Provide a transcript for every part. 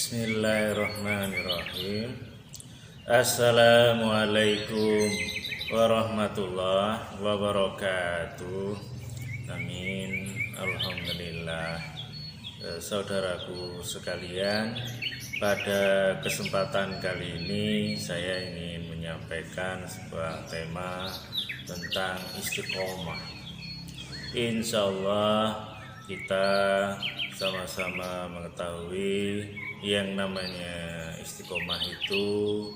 Bismillahirrahmanirrahim. Assalamualaikum warahmatullahi wabarakatuh. Amin. Alhamdulillah. Saudaraku sekalian, pada kesempatan kali ini saya ingin menyampaikan sebuah tema tentang istiqomah. Insya Allah kita sama-sama mengetahui yang namanya istiqomah itu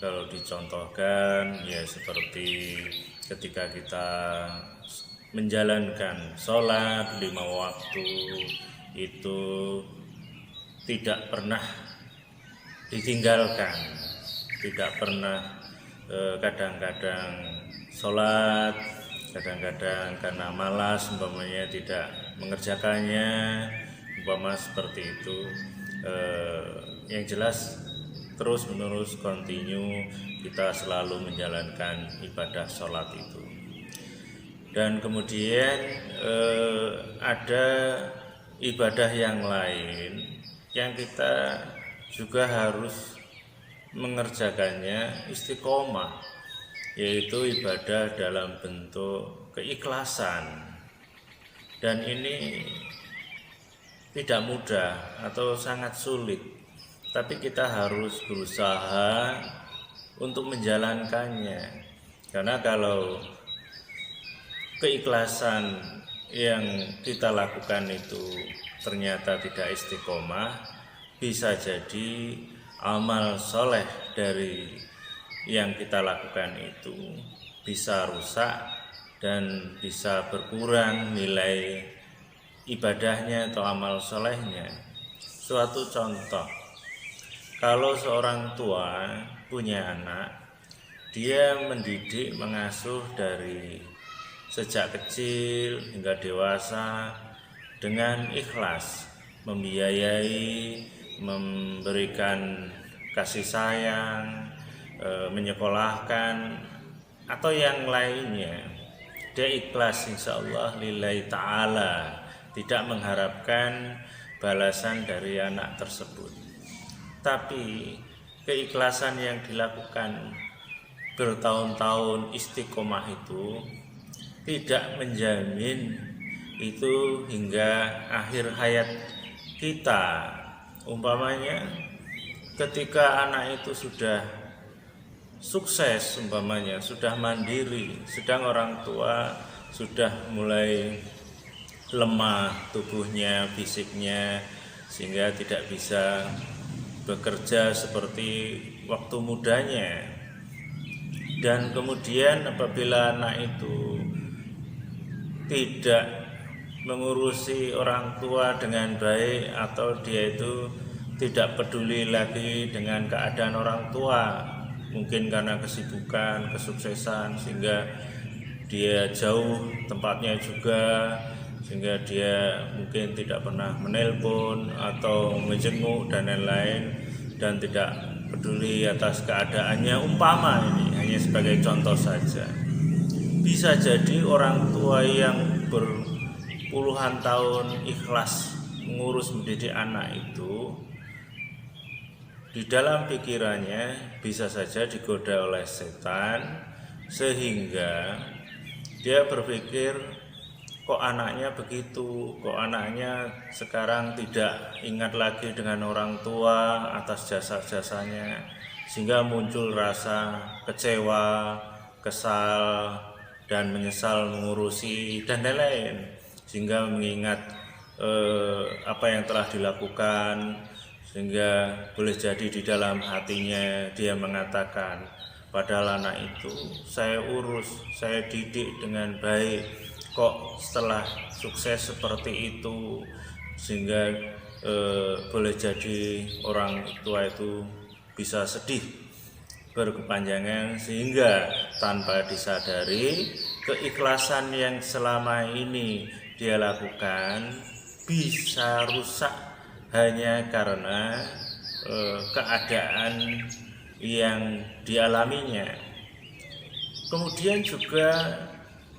kalau dicontohkan ya seperti ketika kita menjalankan sholat 5 waktu itu tidak pernah ditinggalkan, tidak pernah kadang-kadang sholat, kadang-kadang karena malas umpamanya tidak mengerjakannya, umpama seperti itu. Yang jelas terus menerus continue kita selalu menjalankan ibadah sholat itu. Dan kemudian ada ibadah yang lain yang kita juga harus mengerjakannya istiqomah, yaitu ibadah dalam bentuk keikhlasan. Dan ini tidak mudah atau sangat sulit, tapi kita harus berusaha untuk menjalankannya. Karena kalau keikhlasan yang kita lakukan itu ternyata tidak istiqomah, bisa jadi amal soleh dari yang kita lakukan itu bisa rusak dan bisa berkurang nilai ibadahnya atau amal solehnya. Suatu contoh, kalau seorang tua punya anak, dia mendidik, mengasuh dari sejak kecil hingga dewasa dengan ikhlas, membiayai, memberikan kasih sayang, menyekolahkan atau yang lainnya. Dia ikhlas insya Allah lillahi ta'ala, tidak mengharapkan balasan dari anak tersebut. Tapi keikhlasan yang dilakukan bertahun-tahun istiqomah itu tidak menjamin itu hingga akhir hayat kita. Umpamanya ketika anak itu sudah sukses, umpamanya sudah mandiri, sedang orang tua sudah mulai lemah tubuhnya, fisiknya, sehingga tidak bisa bekerja seperti waktu mudanya. Dan kemudian apabila anak itu tidak mengurusi orang tua dengan baik, atau dia itu tidak peduli lagi dengan keadaan orang tua, mungkin karena kesibukan, kesuksesan, sehingga dia jauh tempatnya juga, sehingga dia mungkin tidak pernah menelpon atau menjenguk dan lain-lain, dan tidak peduli atas keadaannya. Umpama ini hanya sebagai contoh saja, bisa jadi orang tua yang berpuluhan tahun ikhlas mengurus mendidik anak itu, di dalam pikirannya bisa saja digoda oleh setan, sehingga dia berpikir, kok anaknya begitu, kok anaknya sekarang tidak ingat lagi dengan orang tua atas jasa-jasanya, sehingga muncul rasa kecewa, kesal, dan menyesal mengurusi dan lain-lain, sehingga mengingat apa yang telah dilakukan, sehingga boleh jadi di dalam hatinya dia mengatakan, padahal anak itu saya urus, saya didik dengan baik, kok setelah sukses seperti itu. Sehingga boleh jadi orang tua itu bisa sedih berkepanjangan, sehingga tanpa disadari keikhlasan yang selama ini dia lakukan bisa rusak hanya karena keadaan yang dialaminya. Kemudian juga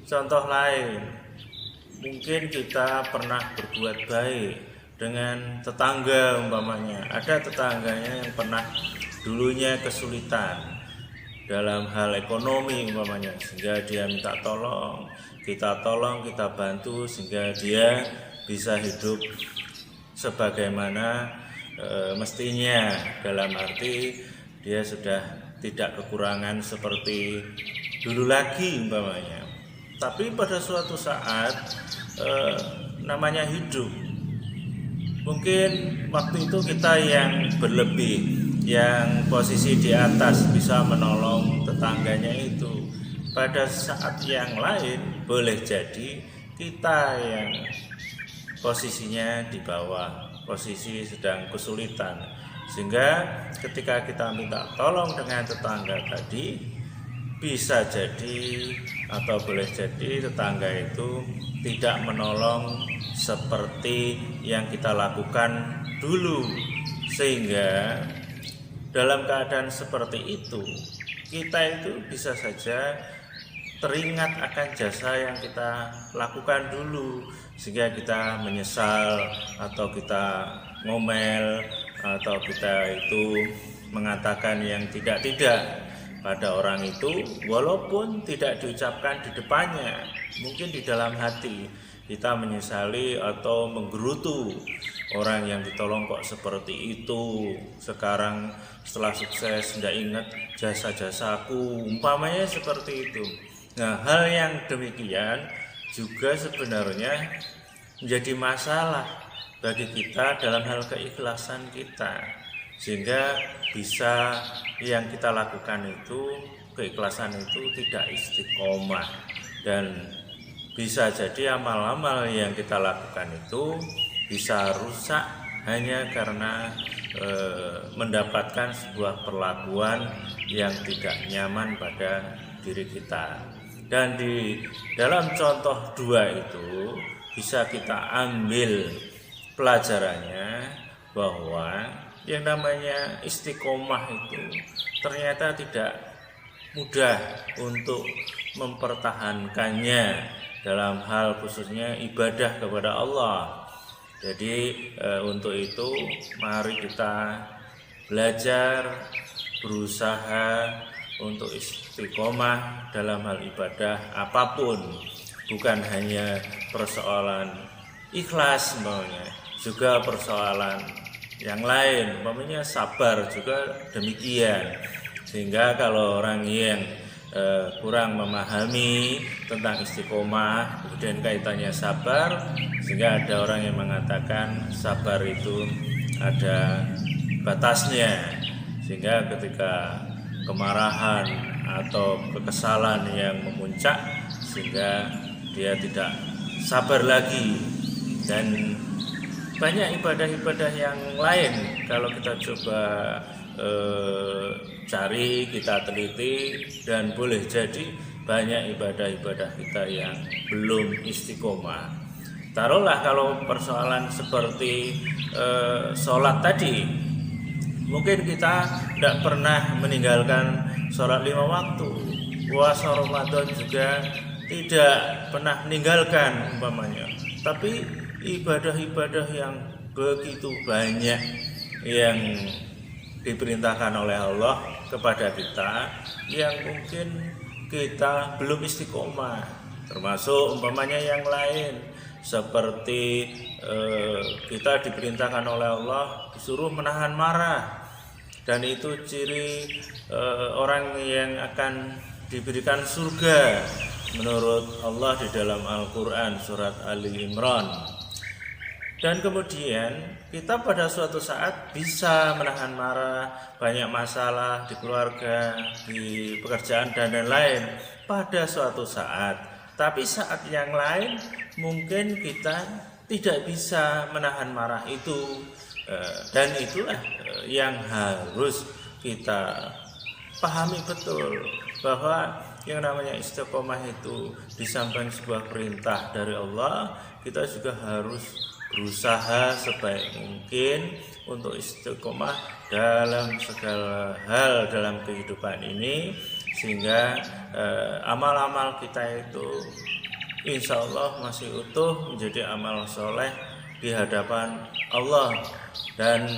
contoh lain, mungkin kita pernah berbuat baik dengan tetangga umpamanya. Ada tetangganya yang pernah dulunya kesulitan dalam hal ekonomi umpamanya, sehingga dia minta tolong, kita bantu sehingga dia bisa hidup sebagaimana mestinya, dalam arti dia sudah tidak kekurangan seperti dulu lagi umpamanya. Tapi pada suatu saat namanya hidup, mungkin waktu itu kita yang berlebih, yang posisi di atas bisa menolong tetangganya itu. Pada saat yang lain boleh jadi kita yang posisinya di bawah, posisi sedang kesulitan, sehingga ketika kita minta tolong dengan tetangga tadi, bisa jadi atau boleh jadi tetangga itu tidak menolong seperti yang kita lakukan dulu, sehingga dalam keadaan seperti itu kita itu bisa saja teringat akan jasa yang kita lakukan dulu, sehingga kita menyesal atau kita ngomel atau kita itu mengatakan yang tidak pada orang itu, walaupun tidak diucapkan di depannya, mungkin di dalam hati kita menyesali atau menggerutu orang yang ditolong kok seperti itu, sekarang setelah sukses tidak ingat jasa-jasaku, umpamanya seperti itu. Nah, hal yang demikian juga sebenarnya menjadi masalah bagi kita dalam hal keikhlasan kita, sehingga bisa yang kita lakukan itu, keikhlasan itu tidak istiqomah, dan bisa jadi amal-amal yang kita lakukan itu bisa rusak hanya karena mendapatkan sebuah perlakuan yang tidak nyaman pada diri kita. Dan di dalam contoh dua itu bisa kita ambil pelajarannya bahwa yang namanya istiqomah itu ternyata tidak mudah untuk mempertahankannya dalam hal khususnya ibadah kepada Allah. Jadi untuk itu mari kita belajar, berusaha untuk istiqomah dalam hal ibadah apapun, bukan hanya persoalan ikhlas umpamanya, juga persoalan yang lain, umpamanya sabar juga demikian. Sehingga kalau orang yang kurang memahami tentang istiqomah, kemudian kaitannya sabar, sehingga ada orang yang mengatakan sabar itu ada batasnya, sehingga ketika kemarahan atau kekesalan yang memuncak, sehingga dia tidak sabar lagi. Dan banyak ibadah-ibadah yang lain kalau kita coba cari, kita teliti, dan boleh jadi banyak ibadah-ibadah kita yang belum istiqomah. Taruhlah kalau persoalan seperti sholat tadi, mungkin kita tidak pernah meninggalkan sholat 5 waktu, puasa Ramadan juga tidak pernah meninggalkan umpamanya. Tapi ibadah-ibadah yang begitu banyak yang diperintahkan oleh Allah kepada kita, yang mungkin kita belum istiqomah, termasuk umpamanya yang lain seperti kita diperintahkan oleh Allah disuruh menahan marah, dan itu ciri orang yang akan diberikan surga menurut Allah di dalam Al-Quran surat Ali Imran. Dan kemudian kita pada suatu saat bisa menahan marah, banyak masalah di keluarga, di pekerjaan dan lain-lain pada suatu saat. Tapi saat yang lain mungkin kita tidak bisa menahan marah itu. Dan itulah yang harus kita pahami betul, bahwa yang namanya istiqomah itu di samping sebuah perintah dari Allah, kita juga harus berusaha sebaik mungkin untuk istiqomah dalam segala hal dalam kehidupan ini, sehingga amal-amal kita itu insya Allah masih utuh menjadi amal soleh di hadapan Allah. Dan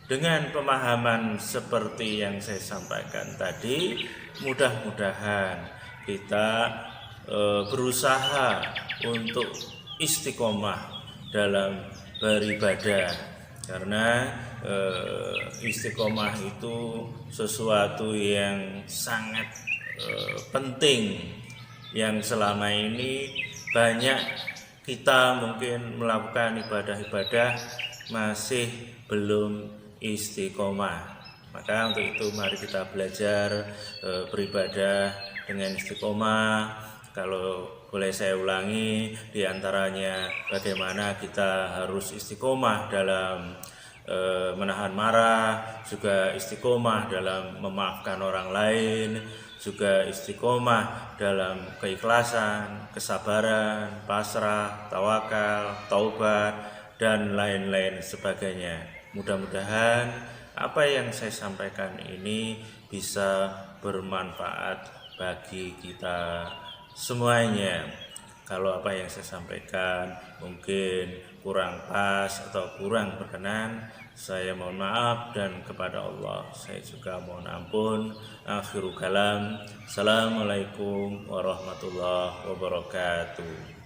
dengan pemahaman seperti yang saya sampaikan tadi, mudah-mudahan kita berusaha untuk istiqomah dalam beribadah, karena istiqomah itu sesuatu yang sangat penting, yang selama ini banyak kita mungkin melakukan ibadah-ibadah masih belum istiqomah. Maka untuk itu mari kita belajar beribadah dengan istiqomah. Kalau boleh saya ulangi, diantaranya bagaimana kita harus istiqomah dalam menahan marah, juga istiqomah dalam memaafkan orang lain, juga istiqomah dalam keikhlasan, kesabaran, pasrah, tawakal, taubat, dan lain-lain sebagainya. Mudah-mudahan apa yang saya sampaikan ini bisa bermanfaat bagi kita semuanya. Kalau apa yang saya sampaikan mungkin kurang pas atau kurang berkenan, saya mohon maaf, dan kepada Allah saya juga mohon ampun. Akhirul kalam, assalamualaikum warahmatullahi wabarakatuh.